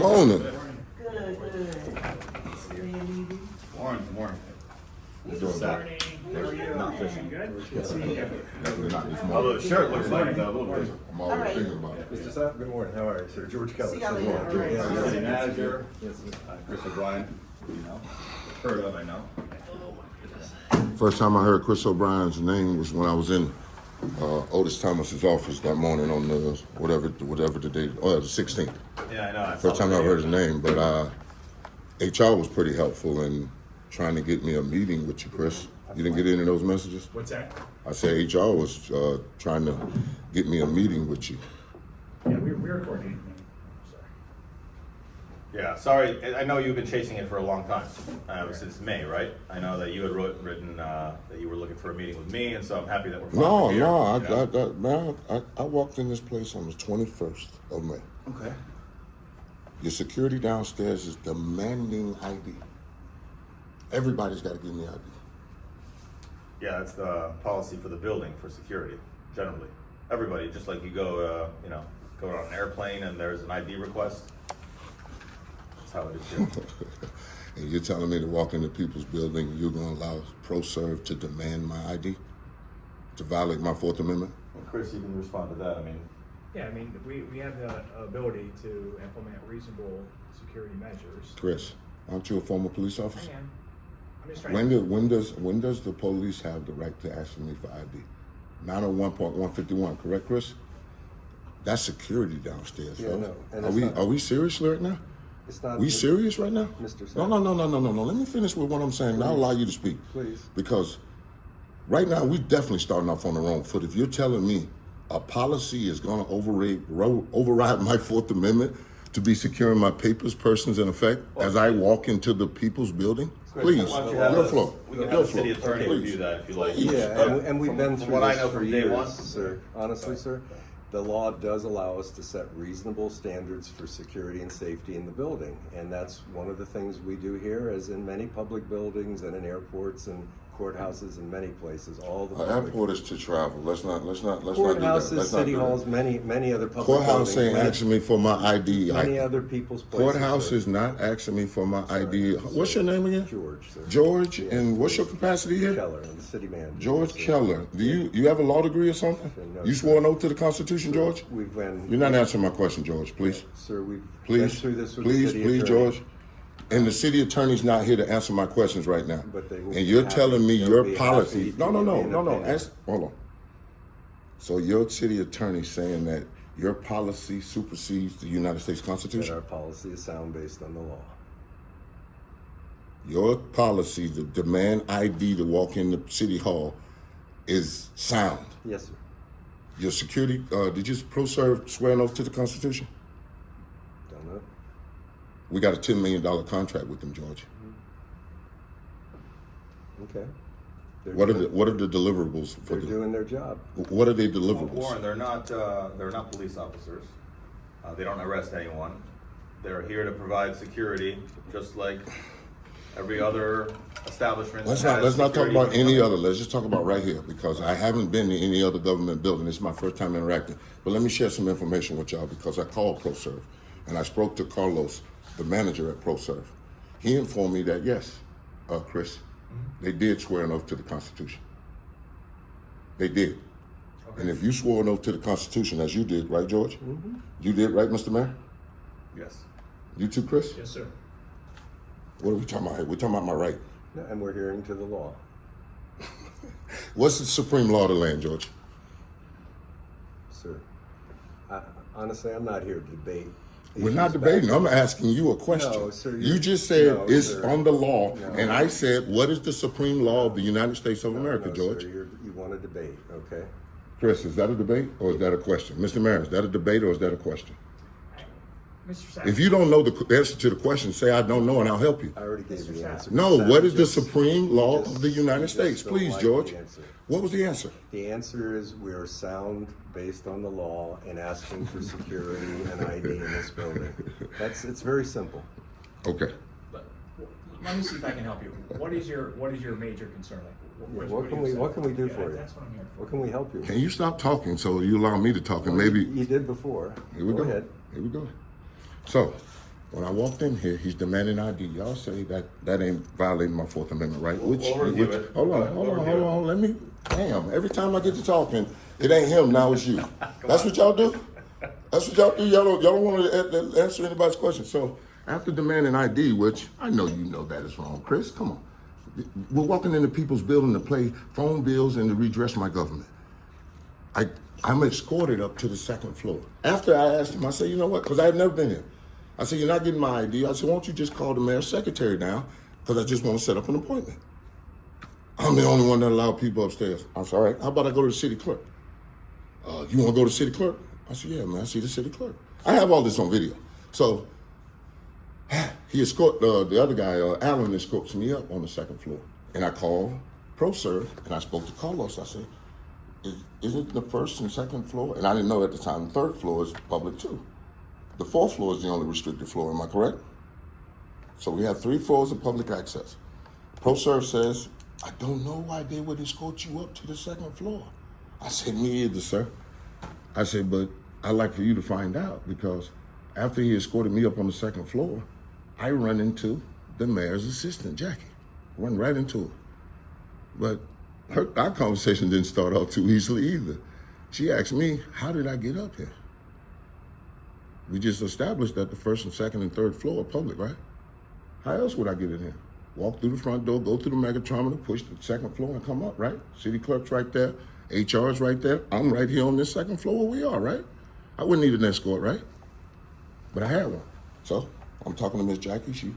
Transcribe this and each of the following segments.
morning. Good. Morning. Mr. Sapp. Not fishing. Good. See you. Although the shirt looks like a little bit. I'm always thinking about it. Mr. Sapp, good morning. How are you, sir? George Keller. See y'all later. George, All right. City manager, Chris O'Brien, you know, heard of, I know. First time I heard Chris O'Brien's name was when I was in Otis Thomas's office that morning on the whatever the date, the 16th. Yeah, I know. First time I heard his name, but HR was pretty helpful in trying to get me a meeting with you, Chris. You didn't get any of those messages? What's that? I said HR was trying to get me a meeting with you. Yeah, we're coordinating. Sorry. Yeah, sorry, I know you've been chasing it for a long time, since May, right? I know that you had written that you were looking for a meeting with me, and so I'm happy that we're finally here. I walked in this place on the 21st of May. Okay. Your security downstairs is demanding ID. Everybody's got to give me ID. Yeah, that's the policy for the building for security, generally. Everybody, just like you go, go on an airplane and there's an ID request. That's how it is here. And you're telling me to walk into people's building, you're going to allow ProServe to demand my ID? To violate my Fourth Amendment? And Chris, you can respond to that. I mean, Yeah, I mean, we have the ability to implement reasonable security measures. Chris, aren't you a former police I officer? am. I'm just trying When does the police have the right to ask me for ID? 901.151, correct, Chris? That's security downstairs, Yeah, fellas. no, and Are we serious right now? It's not. We serious right now? Mr. Sapp. No. Let me finish with what I'm saying. I'll allow you to speak. Please. Because right now we're definitely starting off on the wrong foot. If you're telling me a policy is going to override my Fourth Amendment to be securing my papers, persons, and effect as I walk into the people's building, Chris, please, why don't you have your us- floor. We can Your have the city floor. attorney Please. review that if you like. Yeah, and we've been From through what I this know for from day years, one. sir. Honestly, sir, the law does allow us to set reasonable standards for security and safety in the building, and that's one of the things we do here, as in many public buildings and in airports and courthouses and many places. All the public Airport is to travel. Let's not do that. courthouses, Let's not city do that. halls, many other public Courthouse buildings. ain't many- asking me for my ID. Many other people's places. Courthouse sir. is not asking me for my ID. What's Sir, your name again? George, sir. George, Yes, and what's your capacity here? Keller, the city manager. George sir. Keller. Do you have a law degree or something? No, You sir. swore an oath to the Constitution, George? We've been. You're not answering my question, George, please. Sir, we've been Please, through this with the please, city please, attorney. George. And the city attorney's not here to answer my questions right now. But they will And you're be telling me happy- your they'll be policy. happy to No. give me an opinion. Hold on. So your city attorney saying that your policy supersedes the United States That Constitution? our policy is sound based on the law. Your policy to demand ID to walk in the city hall is sound. Yes, sir. Your security, did you ProServe swear an oath to the Constitution? Don't know. We got a $10 million contract with them, George. Okay. What are the deliverables for They're doing their job. what are they Warren, deliverables? they're not police officers. They don't arrest anyone. They're here to provide security, just like every other establishment. Let's that not has talk security. about any other. Let's just talk about right here, because I haven't been to any other government building. It's my first time interacting. But let me share some information with y'all, because I called ProServe and I spoke to Carlos, the manager at ProServe. He informed me that yes, Chris, they did swear an oath to the Constitution. They did. Okay. And if you swore an oath to the Constitution, as you did, right, George? You did, right, Mr. Mayor? Yes. You too, Chris? Yes, sir. What are we talking about here? We're talking about my right. No, and we're hearing to the law. What's the supreme law of the land, George? Sir, honestly, I'm not here to debate. We're not issues debating. back- I'm asking you a question. No, sir, you just said no, it's sir. on the law, No. and I said, what is the supreme law of the United States of America, No, George? sir, you want to debate, okay? Chris, is that a debate or is that a question? Mr. Mayor, is that a debate or is that a question? Mr. Sapp. If you don't know the answer to the question, say I don't know and I'll help you. I already gave you the answer. No, Sir, what is the just- supreme law just- of the United you just States? don't Please, like George. the answer. What was the answer? The answer is we are sound based on the law and asking for security and ID in this building. It's very simple. Okay. Let me see if I can help you. What is your major concern? Like, What can we do for you? That's what I'm here for. What can we help you with? Can you stop talking so you allow me to talk and maybe You did before. here we go. ahead. Here we go. So, When I walked in here, he's demanding ID. Y'all say that ain't violating my Fourth Amendment right? We'll review it. Hold on. Let me. Damn. Every time I get to talking, it ain't him. Now it's you. That's what y'all do. That's what y'all do. Y'all don't want to answer anybody's question. So after demanding ID, which I know you know that is wrong, Chris. Come on. We're walking into people's building to pay phone bills and to redress my government. I'm escorted up to the second floor. After I asked him, I said, you know what? Because I had never been here. I said, you're not getting my ID. I said, why don't you just call the mayor's secretary down? Because I just want to set up an appointment. I'm the only one that allowed people upstairs. I said, all right, how about I go to the city clerk? You want to go to the city clerk? I said, yeah, man, I see the city clerk. I have all this on video. So he escorted, the other guy, Alan, escorts me up on the second floor. And I called ProServe, and I spoke to Carlos. I said, isn't the first and second floor? And I didn't know at the time, the third floor is public too. The fourth floor is the only restricted floor, am I correct? So we have 3 floors of public access. ProServe says, I don't know why they would escort you up to the second floor. I said, me either, sir. I said, but I'd like for you to find out, because after he escorted me up on the second floor, I run into the mayor's assistant, Jackie. Run right into her. But our conversation didn't start off too easily either. She asked me, how did I get up here? We just established that the first and second and third floor are public, right? How else would I get in here? Walk through the front door, go through the Megatrometer, push the second floor and come up, right? City clerk's right there, HR is right there. I'm right here on this second floor where we are, right? I wouldn't need an escort, right? But I had one. So I'm talking to Miss Jackie. She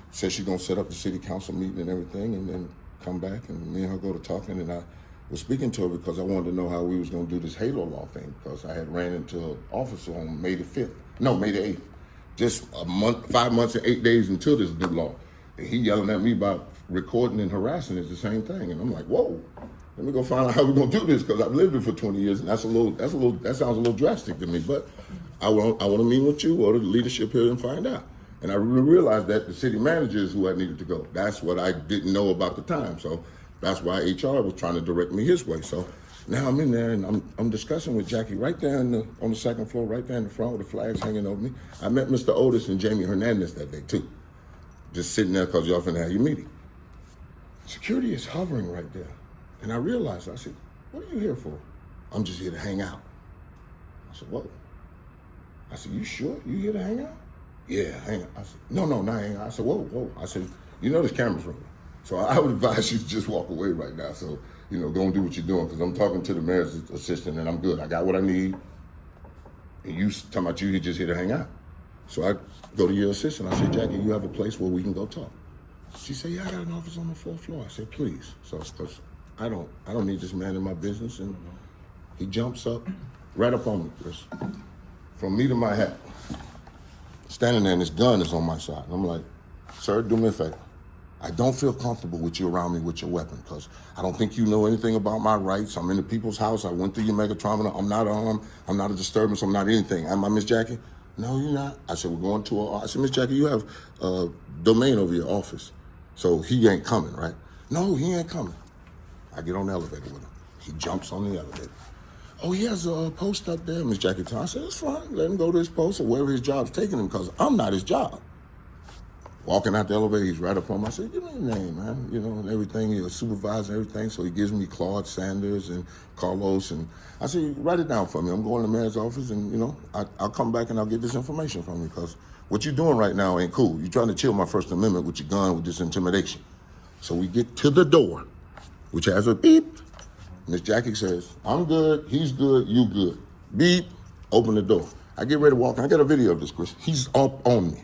said she's gonna set up the city council meeting and everything, and then come back, and me and her go to talking, and I was speaking to her because I wanted to know how we was gonna do this Halo law thing, because I had ran into an officer on May the 8th, just a month, 5 months and 8 days until this new law. And he yelling at me about recording and harassing is the same thing. And I'm like, whoa, let me go find out how we're gonna do this, because I've lived here for 20 years, and that sounds a little drastic to me, but I want to meet with you or the leadership here and find out. And I realized that the city manager is who I needed to go. That's what I didn't know about the time. So that's why HR was trying to direct me his way. So now I'm in there, and I'm discussing with Jackie right there on the second floor, right there in the front with the flags hanging over me. I met Mr. Otis and Jamie Hernandez that day too. Just sitting there because y'all finna have your meeting. Security is hovering right there. And I realized, I said, what are you here for? I'm just here to hang out. I said, whoa. I said, you sure you here to hang out? Yeah, hang out. I said, no, not hang out. I said, whoa. I said, you know there's cameras rolling. So I would advise you to just walk away right now. So, go and do what you're doing, because I'm talking to the mayor's assistant and I'm good. I got what I need. And you talking about you just here to hang out. So I go to your assistant. I say, Jackie, you have a place where we can go talk? She said, yeah, I got an office on the 4th floor. I said, please. So, because I don't need this man in my business. And he jumps up right up on me, Chris. From me to my hat. Standing there, and his gun is on my side. And I'm like, sir, do me a favor. I don't feel comfortable with you around me with your weapon, because I don't think you know anything about my rights. I'm in the people's house. I went through your Megatrometer. I'm not armed. I'm not a disturbance. I'm not anything. Am I, Miss Jackie? No, you're not. I said, we're going to I said, Miss Jackie, you have a domain over your office. So he ain't coming, right? No, he ain't coming. I get on the elevator with him. He jumps on the elevator. Oh, he has a post up there, Miss Jackie. I said, it's fine. Let him go to his post or wherever his job's taking him, because I'm not his job. Walking out the elevator, he's right up on me. I said, give me your name, man. And everything, you're a supervisor and everything. So he gives me Claude Sanders and Carlos. And I said, write it down for me. I'm going to the mayor's office, and, I'll come back and I'll get this information from you, because what you're doing right now ain't cool. You're trying to chill my First Amendment with your gun, with this intimidation. So we get to the door, which has a beep. Miss Jackie says, I'm good, he's good, you good. Beep, open the door. I get ready to walk in. I got a video of this, Chris. He's up on me.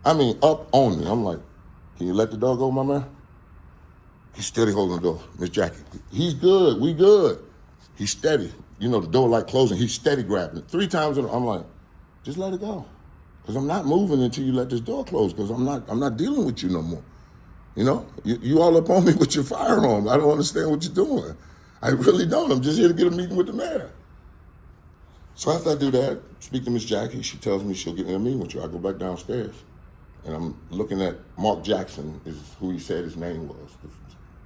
I mean, up on me. I'm like, can you let the door go, my man? He's steady holding the door. Miss Jackie, he's good, we good. He's steady. The door like closing. He's steady grabbing it. 3 times in a row. I'm like, just let it go. Because I'm not moving until you let this door close, because I'm not dealing with you no more. You all up on me with your firearm. I don't understand what you're doing. I really don't. I'm just here to get a meeting with the mayor. So after I do that, speak to Miss Jackie. She tells me she'll get me a meeting with you. I go back downstairs, and I'm looking at Mark Jackson, is who he said his name was.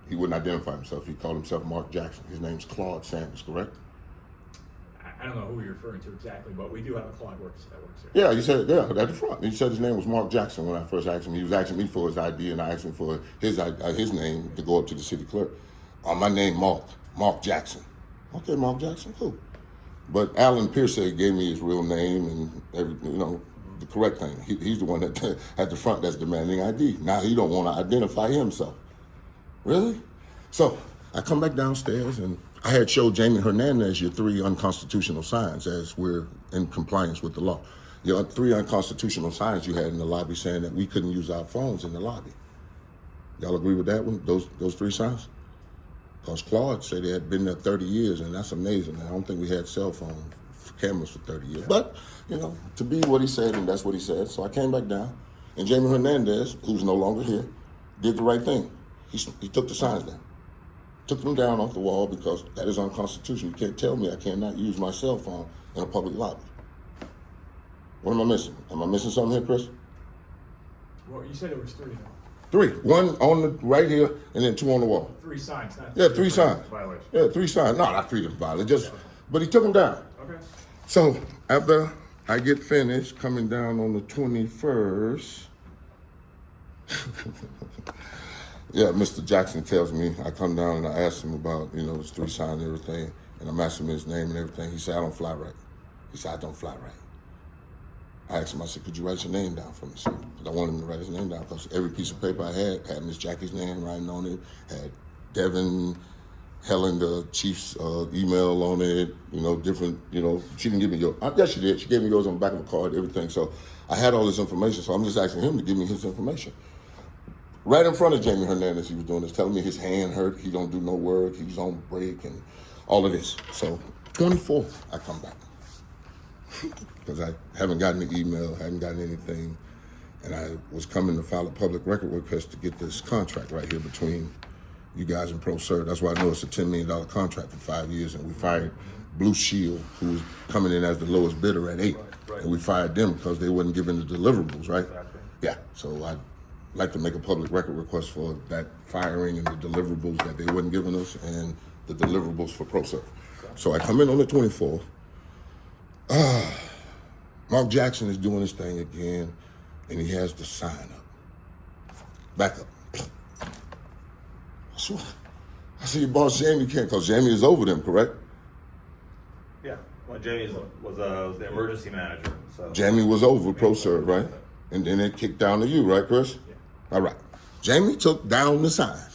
He wouldn't identify himself. He called himself Mark Jackson. His name's Claude Sanders, correct? I don't know who you're referring to exactly, but we do have a Claude that works there. Yeah, he said, yeah, at the front. He said his name was Mark Jackson when I first asked him. He was asking me for his ID, and I asked him for his name to go up to the city clerk. My name, Mark Jackson. Okay, Mark Jackson, cool. But Alan Pierce gave me his real name and the correct thing. He's the one that at the front that's demanding ID. Now he don't want to identify himself. Really? So I come back downstairs and I had showed Jamie Hernandez your 3 unconstitutional signs as we're in compliance with the law. Your 3 unconstitutional signs you had in the lobby saying that we couldn't use our phones in the lobby. Y'all agree with that one? Those 3 signs? Because Claude said they had been there 30 years, and that's amazing. I don't think we had cell phone cameras for 30 years. But, to be what he said, and that's what he said. So I came back down, and Jamie Hernandez, who's no longer here, did the right thing. He took the signs down. Took them down off the wall because that is unconstitutional. You can't tell me I cannot use my cell phone in a public lobby. What am I missing? Am I missing something here, Chris? Well, you said it was 3 though. 3. 1 on the right here, and then 2 on the wall. 3 signs, not Yeah, 3 signs. violation. Yeah, 3 signs. No, not 3 different violations. But he took them down. Okay. So after I get finished coming down on the 21st, yeah, Mr. Jackson tells me, I come down and I ask him about, his 3 signs and everything, and I'm asking him his name and everything. He said, I don't fly right. He said, I don't fly right. I asked him, I said, could you write your name down for me, sir? Because I wanted him to write his name down because every piece of paper I had Miss Jackie's name writing on it, had Devin, Helen, the chief's email on it, different, she didn't give me yours. Yes, she did. She gave me yours on the back of the card, everything. So I had all this information, so I'm just asking him to give me his information. Right in front of Jamie Hernandez, he was doing this, telling me his hand hurt, he don't do no work, he was on break, and all of this. So 24th, I come back. Because I haven't gotten the email, haven't gotten anything, and I was coming to file a public record request to get this contract right here between you guys and ProServe. That's why I know it's a $10 million contract for 5 years, and we fired Blue Shield, who was coming in as the lowest bidder at 8, Right. and we fired them because they wasn't giving the deliverables, right? Exactly. Yeah, so I'd like to make a public record request for that firing and the deliverables that they wasn't giving us and the deliverables for ProServe. So I come in on the 24th. Mark Jackson is doing his thing again, and he has the sign up. Back up. I see your boss Jamie can't, because Jamie is over them, correct? Yeah. Well, Jamie was the emergency manager. So Jamie was over ProServe, right? And then it kicked down to you, right, Chris? Yeah. All right. Jamie took down the signs.